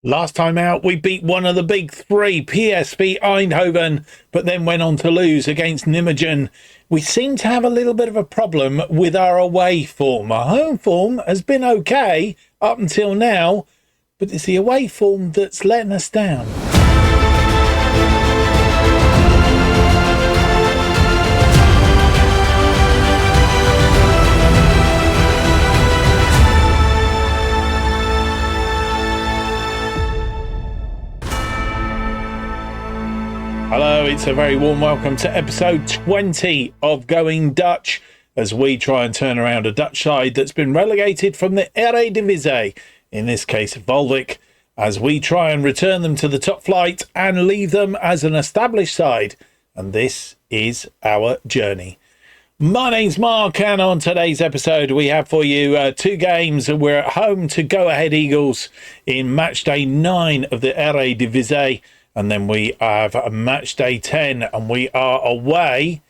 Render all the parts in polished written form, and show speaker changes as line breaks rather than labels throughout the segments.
Last time out, we beat one of the big three, PSV Eindhoven, but then went on to lose against Nijmegen. We seem to have a little bit of a problem with our away form. Our home form has been okay up until now, but it's the away form that's letting us down. Hello, it's a very warm welcome to episode 20 of Going Dutch, as we try and turn around a Dutch side that's been relegated from the Eredivisie, in this case Waalwijk, as we try and return them to the top flight and leave them as an established side. And this is our journey. My name's Mark, and on today's episode we have for you two games. We're at home to Go Ahead Eagles in match day 9 of the Eredivisie. And then we have a match day 10, and we are away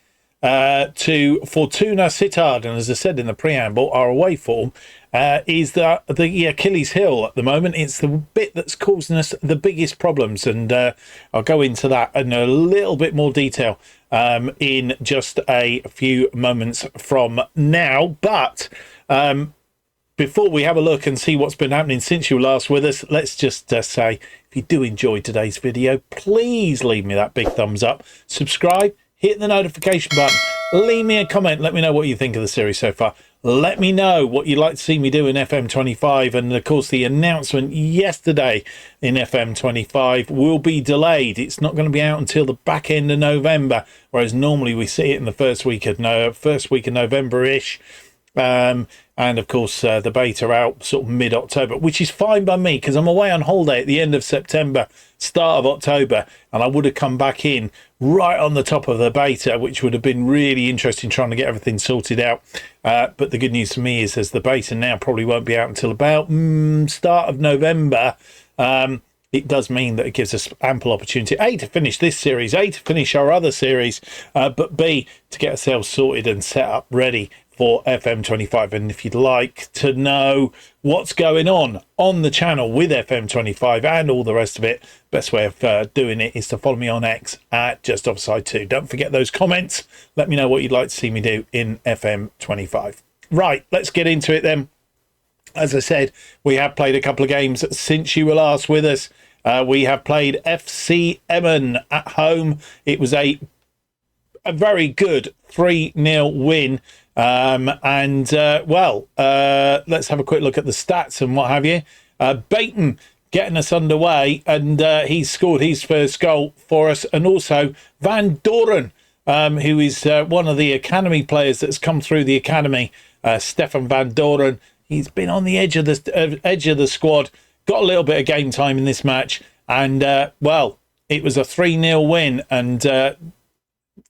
to Fortuna Sittard. And as I said in the preamble, our away form is the Achilles heel at the moment. It's the bit that's causing us the biggest problems. And I'll go into that in a little bit more detail in just a few moments from now. But before we have a look and see what's been happening since you were last with us, let's just say, if you do enjoy today's video, please leave me that big thumbs up, subscribe, hit the notification button, leave me a comment, let me know what you think of the series so far. Let me know what you'd like to see me do in FM25, and of course the announcement yesterday in FM25 will be delayed. It's not going to be out until the back end of November, whereas normally we see it in the first week of November-ish. And of course the beta out sort of mid-October, which is fine by me because I'm away on holiday at the end of September, start of October, and I would have come back in right on the top of the beta, which would have been really interesting trying to get everything sorted out. But the good news for me is as the beta now probably won't be out until about start of November. It does mean that it gives us ample opportunity, A, to finish this series, A, to finish our other series, but B, to get ourselves sorted and set up ready for FM25. And if you'd like to know what's going on the channel with FM25 and all the rest of it, best way of doing it is to follow me on X at JustOffside2. Don't forget those comments. Let me know what you'd like to see me do in FM25. Right, let's get into it then. As I said, we have played a couple of games since you were last with us. We have played FC Emmen at home. It was a very good 3-0 win. Let's have a quick look at the stats and what have you. Baton getting us underway, and he's scored his first goal for us. And also Van Doren, who is one of the academy players that's come through the academy, Stefan Van Doren. He's been on the edge of the squad, got a little bit of game time in this match, and it was a 3-0 win, and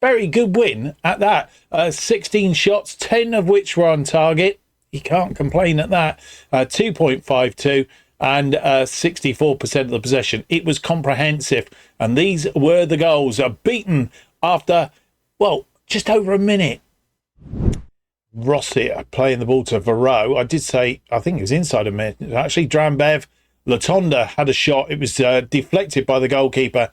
very good win at that. 16 shots, 10 of which were on target. You can't complain at that. 2.52 and 64% of the possession. It was comprehensive, and these were the goals. Beaten after, just over a minute. Rossia playing the ball to Varro. I did say, I think it was inside a minute. Actually, Drambev Latonda had a shot. It was deflected by the goalkeeper.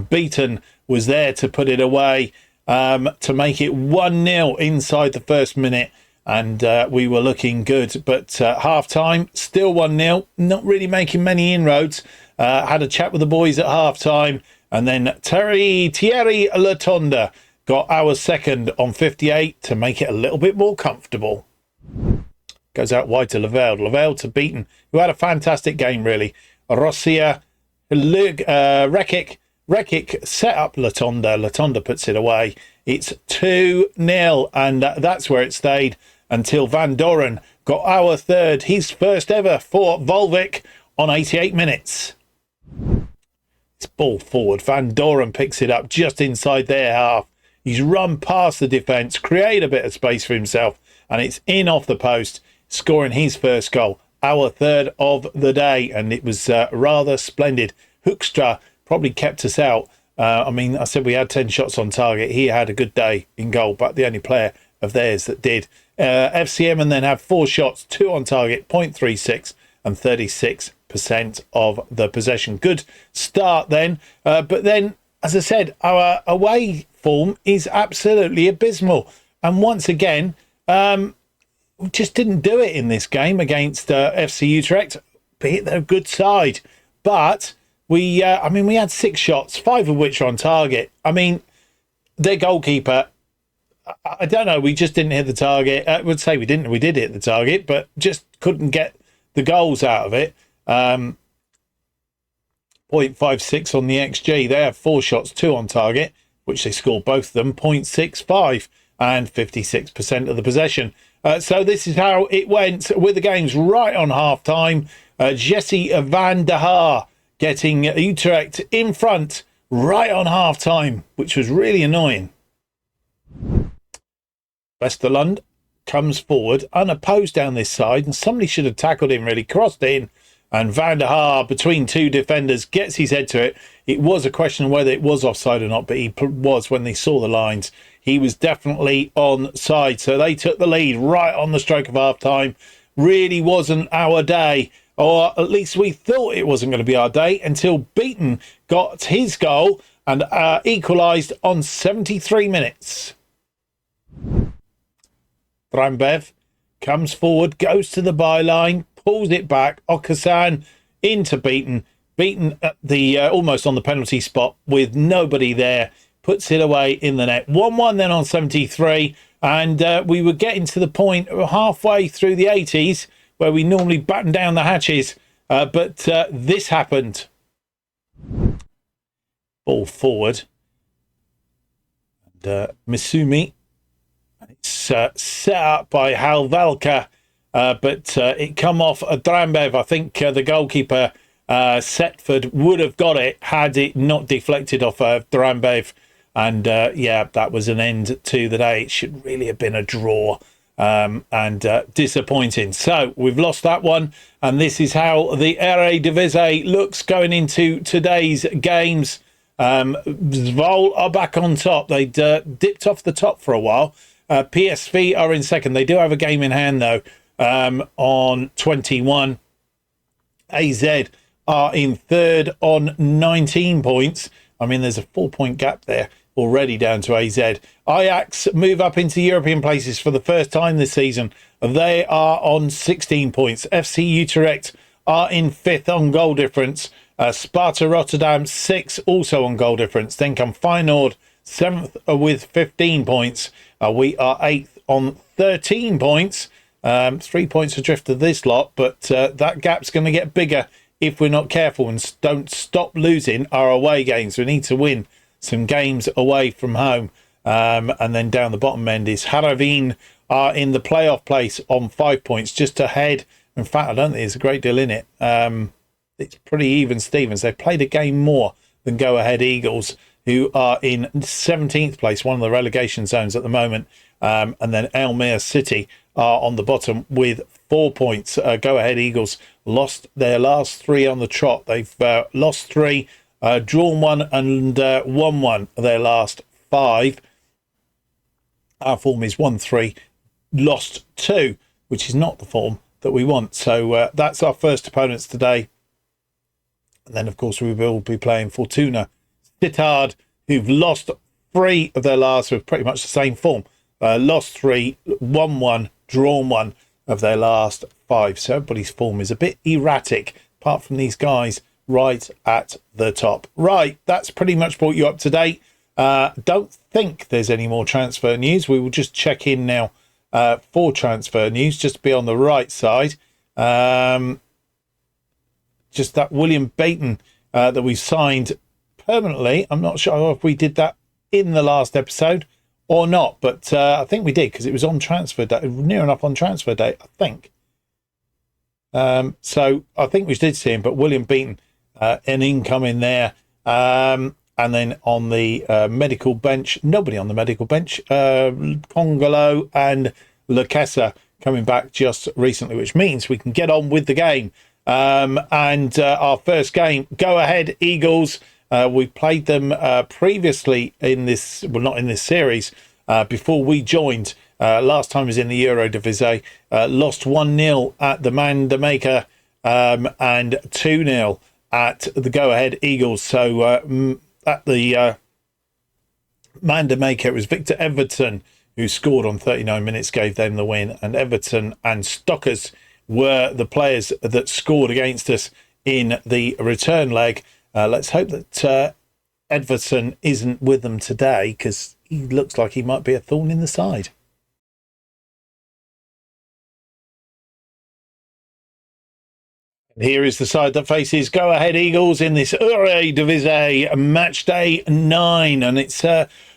Beaton was there to put it away, to make it 1-0 inside the first minute, and we were looking good. But half-time, still 1-0, not really making many inroads. Had a chat with the boys at half-time, and then Thierry Latonda got our second on 58 to make it a little bit more comfortable. Goes out wide to Lavelle to Beaton, who had a fantastic game, really. Rossia, Rekic set up Latonda. Latonda puts it away. It's 2-0, and that's where it stayed until Van Doren got our third, his first ever for Waalwijk on 88 minutes. It's ball forward. Van Doren picks it up just inside their half. He's run past the defence, create a bit of space for himself, and it's in off the post, scoring his first goal, our third of the day, and it was rather splendid. Hoekstra probably kept us out. I said we had 10 shots on target. He had a good day in goal, but the only player of theirs that did. FCM and then have 4 shots, 2 on target, 0.36 and 36%. 56% of the possession. Good start then. But then, as I said, our away form is absolutely abysmal. And once again, we just didn't do it in this game against FC Utrecht. Be it they're a good side. But we had 6 shots, 5 of which are on target. I mean, their goalkeeper, I don't know, we just didn't hit the target. I would say we did hit the target, but just couldn't get the goals out of it. 0.56 on the XG. They have 4 shots, 2 on target, which they scored both of them, 0.65 and 56% of the possession. So this is how it went with the games right on half-time. Jesse van der Haar getting Utrecht in front right on half-time, which was really annoying. Westerlund comes forward unopposed down this side, and somebody should have tackled him, really crossed in, and Van der Haar between 2 defenders gets his head to it. It was a question of whether it was offside or not, but he was when they saw the lines. He was definitely onside, so they took the lead right on the stroke of half-time. Really wasn't our day, or at least we thought it wasn't going to be our day, until Beaton got his goal and equalised on 73 minutes. Drambev comes forward, goes to the byline, pulls it back. Okasan into Beaton. Beaton at the almost on the penalty spot with nobody there. Puts it away in the net. 1-1 then on 73. And we were getting to the point halfway through the 80s where we normally batten down the hatches. But this happened. Ball forward. And Misumi. It's set up by Halvalka, but it come off Drambev. I think the goalkeeper, Setford, would have got it had it not deflected off Drambev. And that was an end to the day. It should really have been a draw, and disappointing. So we've lost that one, and this is how the Eredivisie looks going into today's games. Zwolle are back on top. They dipped off the top for a while. PSV are in second. They do have a game in hand, though, on 21. AZ are in third on 19 points. I mean, there's a 4-point gap there already down to AZ. Ajax move up into European places for the first time this season. They are on 16 points. FC Utrecht are in fifth on goal difference. Sparta Rotterdam 6 also on goal difference. Then come Feyenoord 7th with 15 points. We are 8th on 13 points. 3 points adrift of this lot, but that gap's going to get bigger if we're not careful and don't stop losing our away games. We need to win some games away from home. And then down the bottom end is Haraveen are in the playoff place on 5 points, just ahead. In fact, I don't think there's a great deal in it. It's pretty even Stevens. They've played a game more than Go Ahead Eagles, who are in 17th place, one of the relegation zones at the moment. And then Almere City are on the bottom with 4 points. Go Ahead Eagles lost their last 3 on the trot. They've lost 3, drawn 1 and won 1 of their last 5. Our form is 1-3, lost 2, which is not the form that we want. So that's our first opponents today. And then, of course, we will be playing Fortuna Sittard, who've lost 3 of their last with pretty much the same form. Lost 3, won 1, drawn 1 of their last 5. So everybody's form is a bit erratic, apart from these guys right at the top. Right, that's pretty much brought you up to date. Don't think there's any more transfer news. We will just check in now for transfer news, just to be on the right side. Just that William Beaton that we signed permanently. I'm not sure if we did that in the last episode or not, but I think we did, because it was on transfer day, near enough on transfer day, I think. So I think we did see him, but William Beaton, an income in there. And then on the medical bench, nobody on the medical bench. Congolo and Lekesa coming back just recently, which means we can get on with the game. And our first game, Go Ahead Eagles. We played them previously in this, well, not in this series, before we joined. Last time was in the Eredivisie. Lost 1-0 at the Mandamaker and 2-0 at the go-ahead Eagles. So at the Manda Maker, it was Victor Everton who scored on 39 minutes, gave them the win. And Everton and Stockers were the players that scored against us in the return leg. Let's hope that Everton isn't with them today, because he looks like he might be a thorn in the side. Here is the side that faces go-ahead Eagles in this Eredivisie match day 9, and it's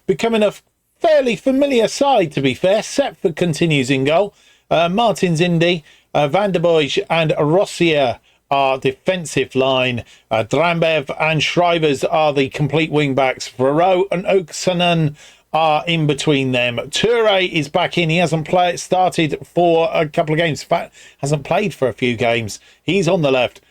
becoming a fairly familiar side, to be fair. Setford continues in goal. Martins Indy, Van der Boij and Rossier are defensive line. Drambev and Shrivers are the complete wing-backs. Varro and Oksanen are in between them. Toure is back in. He hasn't started for a couple of games. In fact, hasn't played for a few games. He's on the left.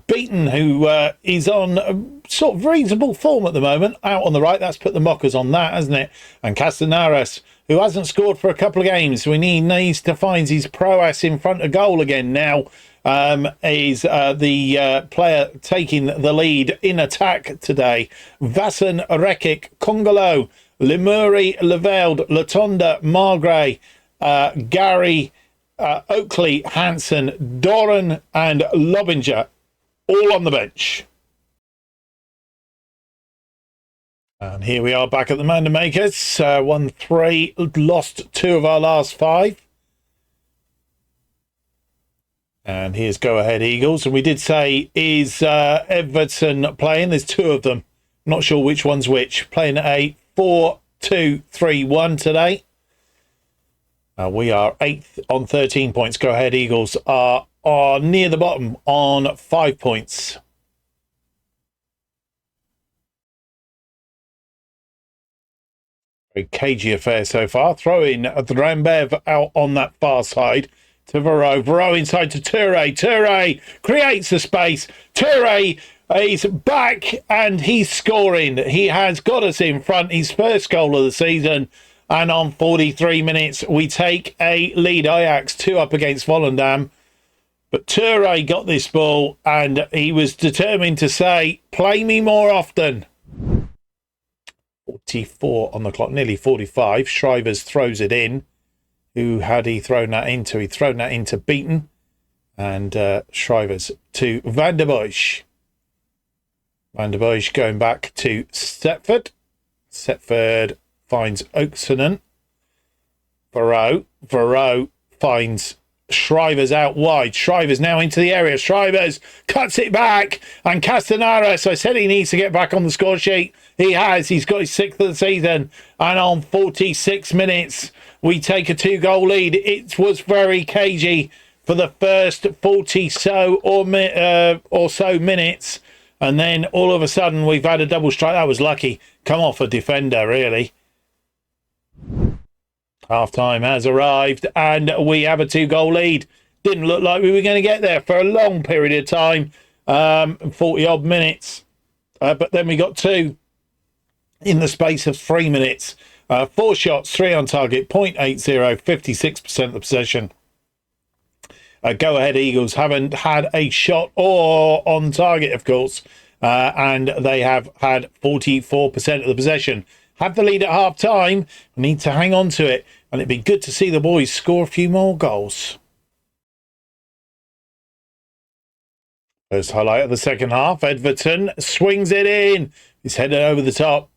Beaton, who is on sort of reasonable form at the moment, out on the right. That's put the mockers on that, hasn't it? And Castanaras, who hasn't scored for a couple of games. He needs to find his prowess in front of goal again now. Is the player taking the lead in attack today. Vassan, Rekic, Congolo, Lemuri, Leveld, Latonda, Margray, Gary, Oakley, Hansen, Doran and Lobinger, all on the bench. And here we are back at the Manda Makers. Won 3, lost 2 of our last 5. And here's go-ahead Eagles. And we did say, is Everton playing? There's 2 of them. Not sure which one's which. Playing a 4-2-3-1 today. We are 8th on 13 points. Go-ahead Eagles are near the bottom on 5 points. Very cagey affair so far. Throwing Drambev out on that far side to Varro. Varro inside to Toure. Toure creates the space. Toure is back and he's scoring. He has got us in front. His first goal of the season. And on 43 minutes, we take a lead. Ajax 2 up against Volendam. But Toure got this ball and he was determined to say, play me more often. 44 on the clock, nearly 45. Shrivers throws it in. Who had he thrown that into? He'd thrown that into Beaton. And Shrivers to Van der Boij. Van der Boij going back to Setford. Setford finds Oksanen. Varro finds Shrivers out wide. Shrivers now into the area. Shrivers cuts it back. And Castanaras, I said he needs to get back on the score sheet. He has. He's got his 6th of the season. And on 46 minutes, we take a 2-goal lead. It was very cagey for the first 40 or so minutes. And then all of a sudden, we've had a double strike. That was lucky. Come off a defender, really. Half-time has arrived and we have a 2-goal lead. Didn't look like we were going to get there for a long period of time, 40-odd minutes. But then we got 2 in the space of 3 minutes. 4 shots, 3 on target, 0.80, 56% of the possession. Go-ahead Eagles haven't had a shot or on target, of course, and they have had 44% of the possession. Have the lead at half-time, need to hang on to it, and it'd be good to see the boys score a few more goals. First highlight of the second half, Everton swings it in. He's headed over the top.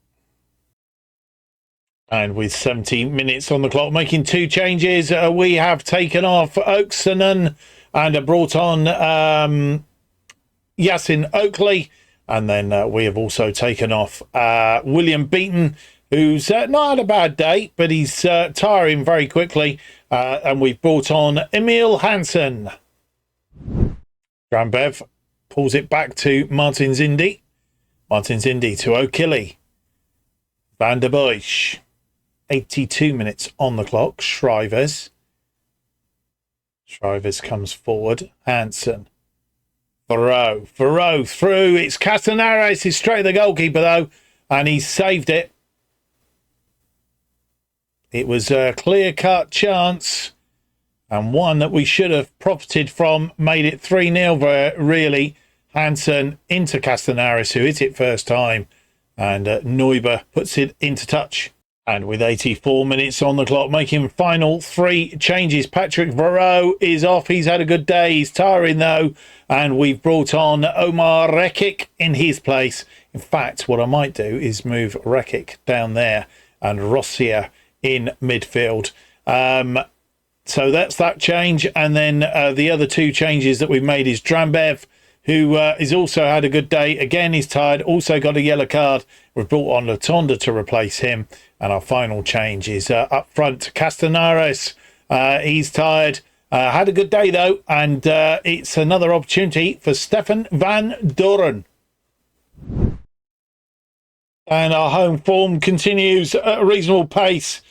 And with 17 minutes on the clock, making 2 changes, we have taken off Oksanen and brought on Yasin Oakley. And then we have also taken off William Beaton, who's not had a bad day, but he's tiring very quickly. And we've brought on Emil Hansen. Drambev pulls it back to Martins Indy. Martins Indy to Achilles. Van der Boij. 82 minutes on the clock. Shrivers comes forward. Hansen. Varro through. It's Castanaras. He's straight at the goalkeeper, though. And he saved it. It was a clear-cut chance. and one that we should have profited from. Made it 3-0 really. Hansen into Castanaris, who hit it first time, and Neuber puts it into touch. And with 84 minutes on the clock, making final 3 changes. Patrick Varro is off. He's had a good day. He's tiring, though. And we've brought on Omar Rekic in his place. In fact, what I might do is move Rekic down there and Rossier in midfield. So that's that change. And then the other 2 changes that we've made is Drambev, who has also had a good day. Again, he's tired. Also got a yellow card. We've brought on Latonda to replace him. And our final change is up front, Castanares. He's tired. Had a good day, though. And it's another opportunity for Stefan van Doren. And our home form continues at a reasonable pace.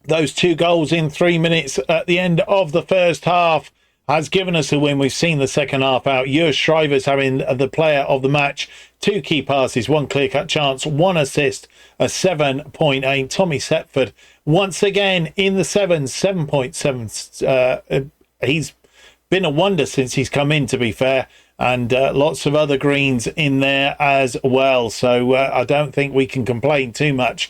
Those 2 goals in 3 minutes at the end of the first half has given us a win. We've seen the second half out. Jurs Schrijvers having the player of the match. 2 key passes, 1 clear-cut chance, 1 assist, a 7.8. Tommy Setford, once again in the 7.7. He's been a wonder since he's come in, to be fair. And lots of other greens in there as well. So I don't think we can complain too much.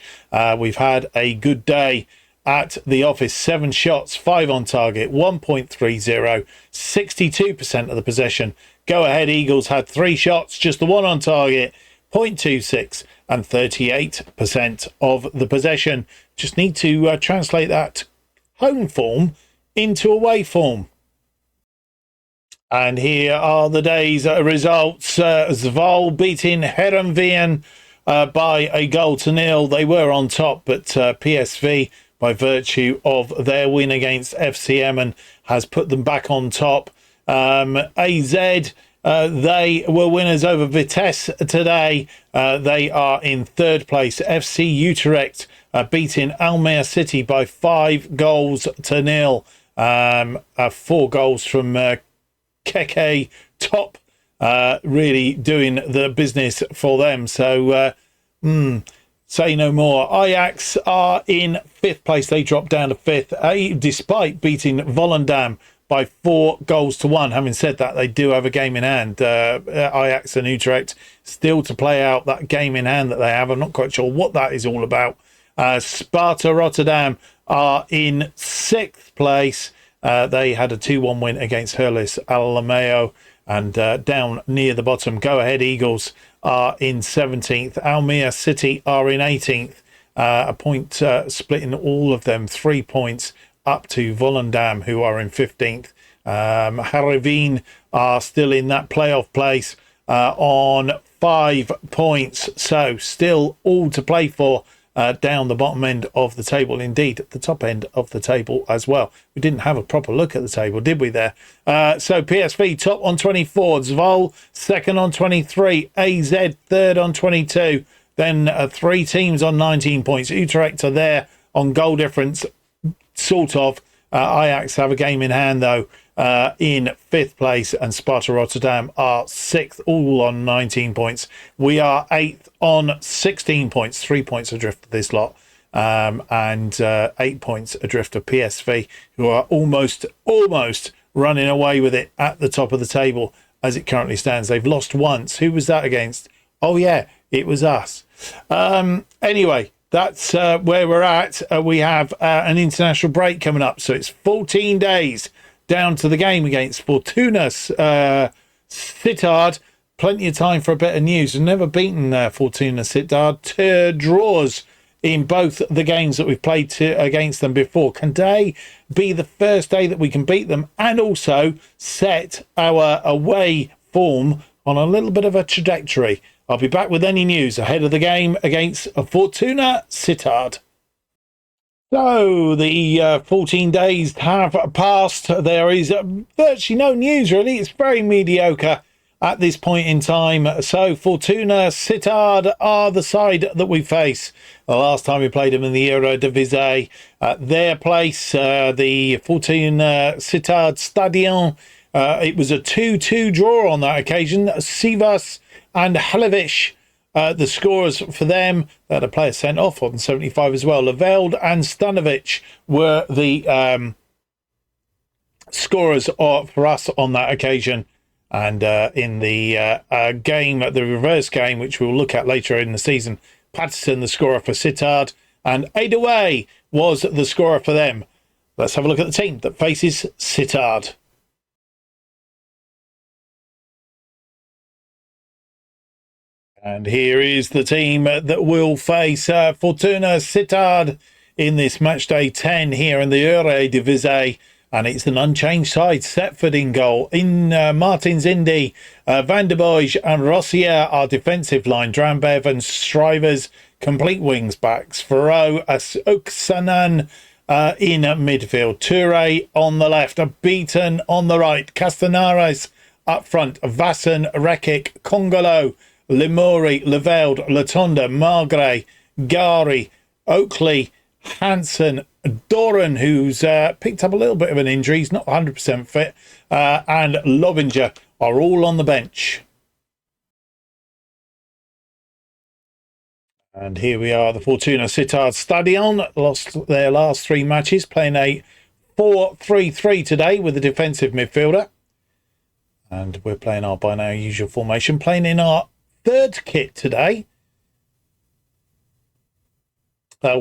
We've had a good day at the office. 7 shots, 5 on target, 1.30, 62% of the possession. Go Ahead Eagles had 3 shots, just the 1 on target, 0.26 and 38% of the possession. Just need to translate that home form into away form. And here are the day's results. Zwolle beating Heerenveen by a 1-0. They were on top, but PSV, by virtue of their win against FC Emmen, has put them back on top. AZ, they were winners over Vitesse today. They are in 3rd place. FC Utrecht beating Almere City by 5-0. 4 goals from Keke Top, really doing the business for them. So, say no more. Ajax are in 5th place. They dropped down to 5th, despite beating Volendam by 4-1. Having said that, they do have a game in hand. Ajax and Utrecht still to play out that game in hand that they have. I'm not quite sure what that is all about. Sparta Rotterdam are in 6th place. They had a 2-1 win against Herlis Alameo. And down near the bottom, Go Ahead Eagles are in 17th. Almere City are in 18th. A point splitting all of them, 3 points up to Volendam, who are in 15th. Heerenveen are still in that playoff place on 5 points. So still all to play for down the bottom end of the table. Indeed, at the top end of the table as well. We didn't have a proper look at the table, did we there? So PSV top on 24. Zwolle second on 23. AZ third on 22. Then 3 teams on 19 points. Utrecht are there on goal difference, sort of. Ajax have a game in hand, though, in 5th place, and Sparta Rotterdam are 6th, all on 19 points. We are 8th on 16 points, 3 points adrift of this lot, and 8 points adrift of PSV, who are almost running away with it at the top of the table as it currently stands. They've lost once. Who was that against? Oh, yeah, it was us. Anyway, that's where we're at. We have an international break coming up, so it's 14 days down to the game against Fortuna Sittard. Plenty of time for a bit of news. We've never beaten Fortuna Sittard. 2 draws in both the games that we've played against them before. Can today be the first day that we can beat them and also set our away form on a little bit of a trajectory? I'll be back with any news ahead of the game against Fortuna Sittard. So the 14 days have passed. There is virtually no news, really. It's very mediocre at this point in time. So Fortuna Sittard are the side that we face. The last time we played them in the Eredivisie, their place, the Fortuna Sittard Stadion, it was a 2-2 draw on that occasion. Sivas and Halevic, the scorers for them. They had a player sent off on 75 as well. Leveld and Stanovic were the scorers for us on that occasion. And in the game, the reverse game, which we'll look at later in the season, Patterson, the scorer for Sittard, and Adeway was the scorer for them. Let's have a look at the team that faces Sittard. And here is the team that will face Fortuna Sittard in this match day 10 here in the Eredivisie. And it's an unchanged side. Setford in goal. In Martins Indy, Van der Boij and Rossier are defensive line. Drambev and Strivers complete wings backs. Farrow, Oksanan in midfield. Toure on the left. Beaton on the right. Castanares up front. Vasson, Rekic, Congolo, Limori, Leveld, Latonda, Margray, Gari, Oakley, Hansen, Doran, who's picked up a little bit of an injury, he's not 100% fit, and Lobinger are all on the bench. And here we are, the Fortuna Sittard Stadion, lost their last 3 matches, playing a 4-3-3 today with a defensive midfielder. And we're playing our by now usual formation, playing in our 3rd kit today.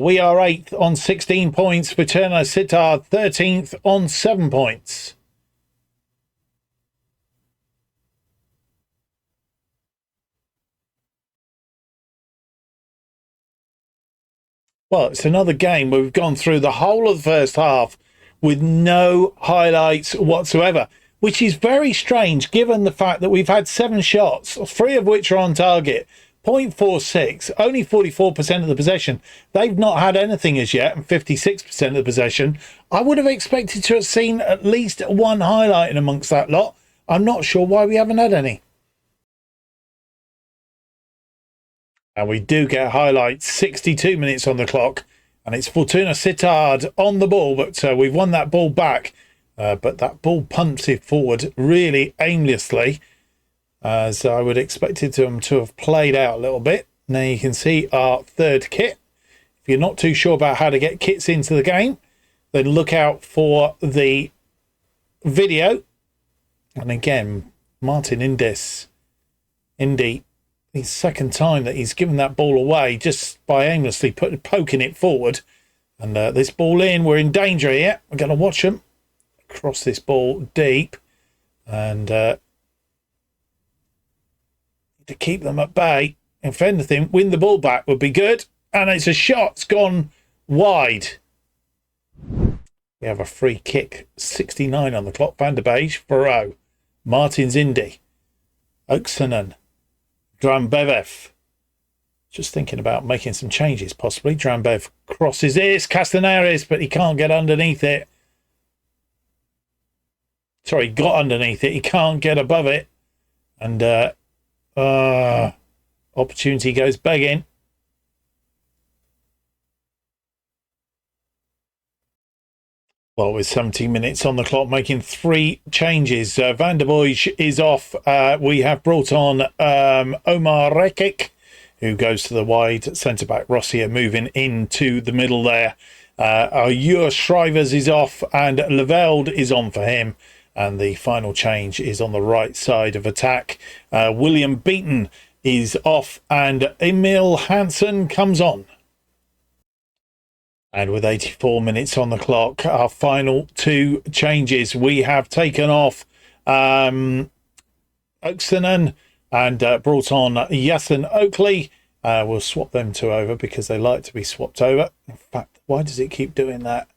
We are 8th on 16 points. Fortuna Sittard 13th on 7 points. Well, it's another game where we've gone through the whole of the first half with no highlights whatsoever, which is very strange given the fact that we've had 7 shots, 3 of which are on target. 0.46, only 44% of the possession. They've not had anything as yet, and 56% of the possession. I would have expected to have seen at least 1 highlight in amongst that lot. I'm not sure why we haven't had any. And we do get highlights, 62 minutes on the clock, and it's Fortuna Sittard on the ball, but we've won that ball back. But that ball pumps it forward really aimlessly, as I would expect them to have played out a little bit. Now you can see our 3rd kit. If you're not too sure about how to get kits into the game, then look out for the video. And again, Martin Indy, his 2nd time that he's given that ball away just by aimlessly poking it forward. And this ball in, we're in danger here. We're going to watch them cross this ball deep and to keep them at bay. If anything, win the ball back would be good. And it's a shot. It's gone wide. We have a free kick. 69 on the clock. Van der Beij, Farrow, Martins Indy, Oksanen, Drambev. Just thinking about making some changes, possibly. Drambev crosses this. Castanares, but he can't get underneath it. Sorry, got underneath it. He can't get above it. And opportunity goes begging. Well, with 17 minutes on the clock, making 3 changes. Van der Boij is off. We have brought on Omar Rekic, who goes to the wide centre-back. Rossier moving into the middle there. Our Shrivers is off, and Leveld is on for him. And the final change is on the right side of attack. William Beaton is off, and Emil Hansen comes on. And with 84 minutes on the clock, our final 2 changes. We have taken off Oksanen and brought on Yasin Oakley. We'll swap them 2 over because they like to be swapped over. In fact, why does it keep doing that?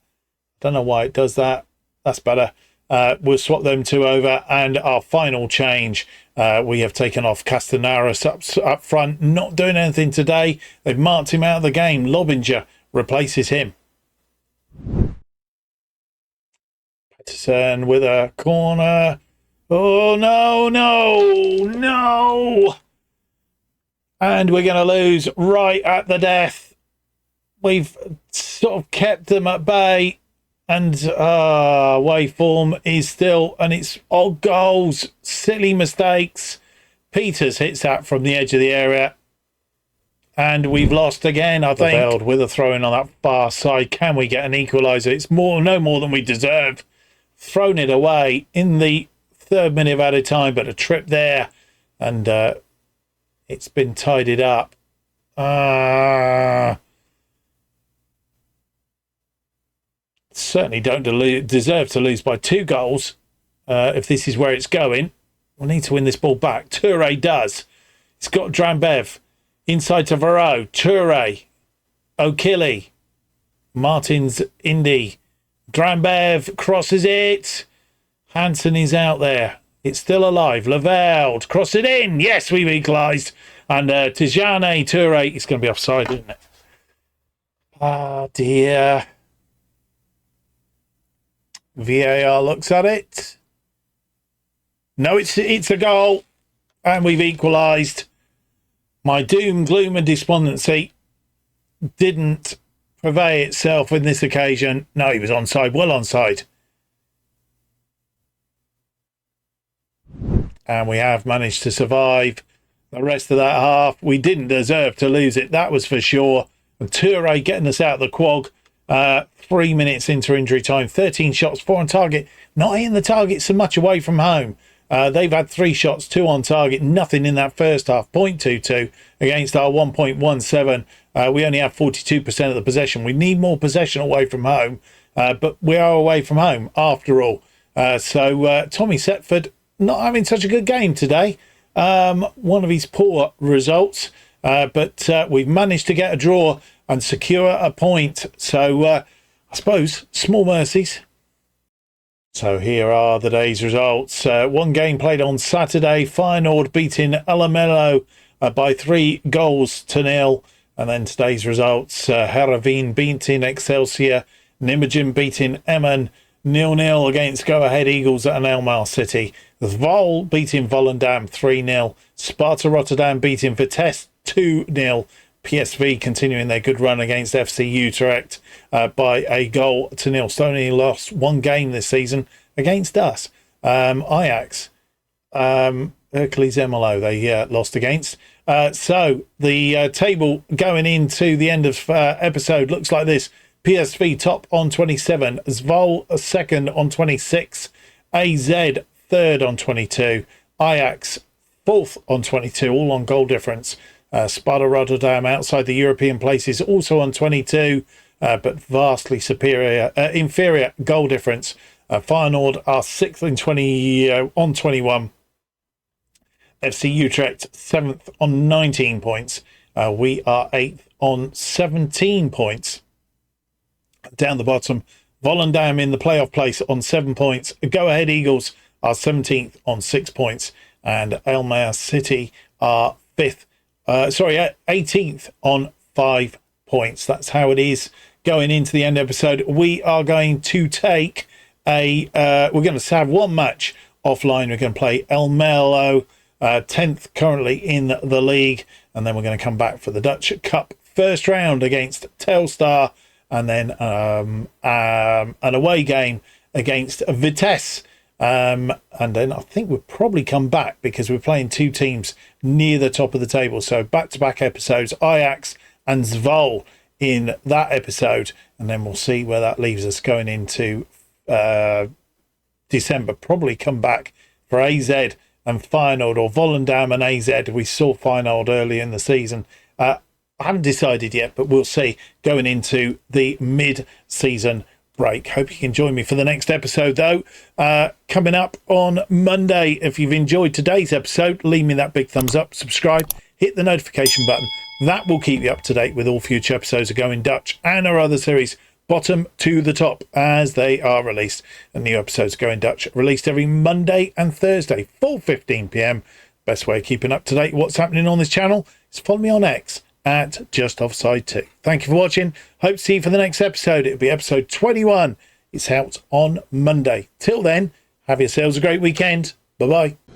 Don't know why it does that. That's better. We'll swap them 2 over, and our final change, we have taken off Castanares up front, not doing anything today. They've marked him out of the game. Lobinger replaces him. Patterson with a corner. Oh, no. And we're going to lose right at the death. We've sort of kept them at bay. And waveform is still, and it's odd goals, silly mistakes. Peters hits that from the edge of the area. And we've lost again, I think. With a throw in on that far side. Can we get an equaliser? It's no more than we deserve thrown it away in the 3rd minute of added time, but a trip there, and it's been tidied up. Certainly don't deserve to lose by 2 goals if this is where it's going. We'll need to win this ball back. Toure does. It's got Drambev inside to Varro. Toure, Achilles, Martins, Indy. Drambev crosses it. Hansen is out there. It's still alive. Lavelde, cross it in. Yes, we've equalised. And Tijane Toure, it's going to be offside, isn't it? Ah, dear. VAR looks at it. No, it's a goal. And we've equalised. My doom, gloom and despondency didn't prevail itself in this occasion. No, he was onside, well onside. And we have managed to survive the rest of that half. We didn't deserve to lose it, that was for sure. And Toure getting us out of the quag 3 minutes into injury time. 13 shots, 4 on target. Not hitting the target so much away from home. They've had 3 shots, 2 on target, nothing in that first half. 0.22 against our 1.17. We only have 42% of the possession. We need more possession away from home, but we are away from home after all. So Tommy Setford not having such a good game today. One of his poor results, but we've managed to get a draw and secure a point. So I suppose small mercies. So here are the day's results. One game played on Saturday. Feyenoord beating Almelo by 3-0. And then today's results. Heerenveen beating Excelsior. Nijmegen beating Emmen 0-0 against Go Ahead Eagles and Almelo City. Zwolle beating Volendam 3-0. Sparta Rotterdam beating Vitesse 2-0. PSV continuing their good run against FC Utrecht by 1-0. Stony lost 1 game this season against us. Ajax, Hercules Emelo, they lost against. So the table going into the end of episode looks like this. PSV top on 27, Zwolle second on 26, AZ third on 22, Ajax fourth on 22, all on goal difference. Sparta Rotterdam outside the European places also on 22, but vastly inferior goal difference. Feyenoord are 6th in 20 on 21. FC Utrecht 7th on 19 points. We are 8th on 17 points. Down the bottom, Volendam in the playoff place on 7 points. Go Ahead Eagles are 17th on 6 points. And Almelo City are 18th on 5 points. That's how it is going into the end episode. We are going to take we're going to have one match offline. We're going to play Almelo, 10th currently in the league. And then we're going to come back for the Dutch Cup first round against Telstar. And then an away game against Vitesse. And then I think we'll probably come back because we're playing 2 teams near the top of the table. So back-to-back episodes, Ajax and Zwolle in that episode. And then we'll see where that leaves us going into December. Probably come back for AZ and Feyenoord, or Volendam and AZ. We saw Feyenoord early in the season. I haven't decided yet, but we'll see going into the mid-season break. Hope you can join me for the next episode, though. Coming up on Monday. If you've enjoyed today's episode, leave me that big thumbs up, subscribe, hit the notification button. That will keep you up to date with all future episodes of Going Dutch and our other series, bottom to the top, as they are released. And new episodes of Going Dutch released every Monday and Thursday, 4:15 p.m. Best way of keeping up to date what's happening on this channel is follow me on X at JustOffsideToo. Thank you for watching. Hope to see you for the next episode. It'll be episode 21. It's out on Monday. Till then, have yourselves a great weekend. Bye-bye.